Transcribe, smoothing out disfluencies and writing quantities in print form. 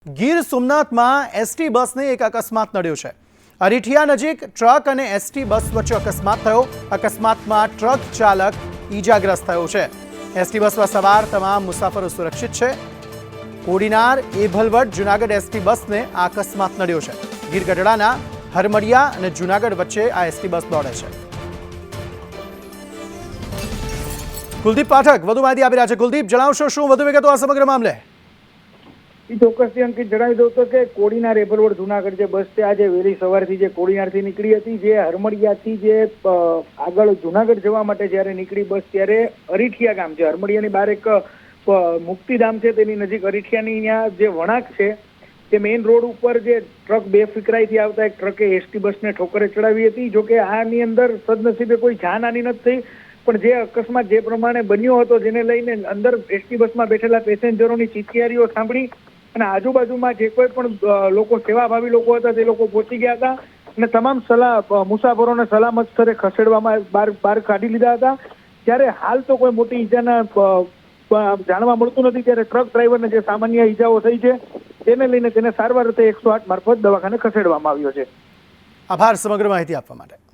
ગીર સોમનાથમાં એસટી બસને એક અકસ્માત નડ્યો છે। અરીઠિયા નજીક ટ્રક અને એસટી બસ વચ્ચે અકસ્માત થયો। અકસ્માતમાં ટ્રક ચાલક ઈજાગ્રસ્ત થયો છે। એસટી બસમાં સવાર તમામ મુસાફરો સુરક્ષિત છે। કોડીનાર એભલવડ જૂનાગઢ એસટી બસને આ અકસ્માત નડ્યો છે। ગીર ગઢડાના હરમડિયા અને જૂનાગઢ વચ્ચે આ એસટી બસ દોડે છે। કુલદીપ પાઠક વધુ માહિતી આપી રહ્યા છે। કુલદીપ, જણાવશો શું વધુ વિગતો આ સમગ્ર મામલે? ચોક્કસથી અંકિત જણાવી દઉં તો કે કોડીનાર એભલવડ જૂનાગઢ જે બસ છે આજે વહેલી સવારથી જે કોડીનારથી નીકળી હતી, જે હરમડિયાથી જે આગળ જૂનાગઢ જવા માટે જ્યારે નીકળી બસ, ત્યારે અરીઠિયા ગામ છે, હરમડિયાની બહાર એક મુક્તિધામ છે તેની નજીક અરીઠિયાની અહીંયા જે વળાંક છે તે મેઇન રોડ ઉપર જે ટ્રક બેફિકરાઈથી આવતા એક ટ્રકે એસટી બસને ઠોકરે ચડાવી હતી। જોકે આની અંદર સદનસીબે કોઈ જાનહાનિ નથી થઈ, પણ જે અકસ્માત જે પ્રમાણે બન્યો હતો જેને લઈને અંદર એસટી બસમાં બેઠેલા પેસેન્જરોની ચીચિયારીઓ સાંભળી અને આજુબાજુમાં જે કોઈ પણ લોકો સેવાભાવી લોકો હતા તે લોકો પહોંચી ગયા હતા અને તમામ મુસાફરોને સલામત સ્થળે ખસેડવામાં બહાર કાઢી લીધા હતા। ત્યારે હાલ તો કોઈ મોટી ઈજાના જાણવા મળતું નથી। ત્યારે ટ્રક ડ્રાઈવરને જે સામાન્ય ઈજાઓ થઈ છે તેને લઈને તેને સારવાર અર્થે 108 મારફત દવાખાને ખસેડવામાં આવ્યો છે। આભાર સમગ્ર માહિતી આપવા માટે।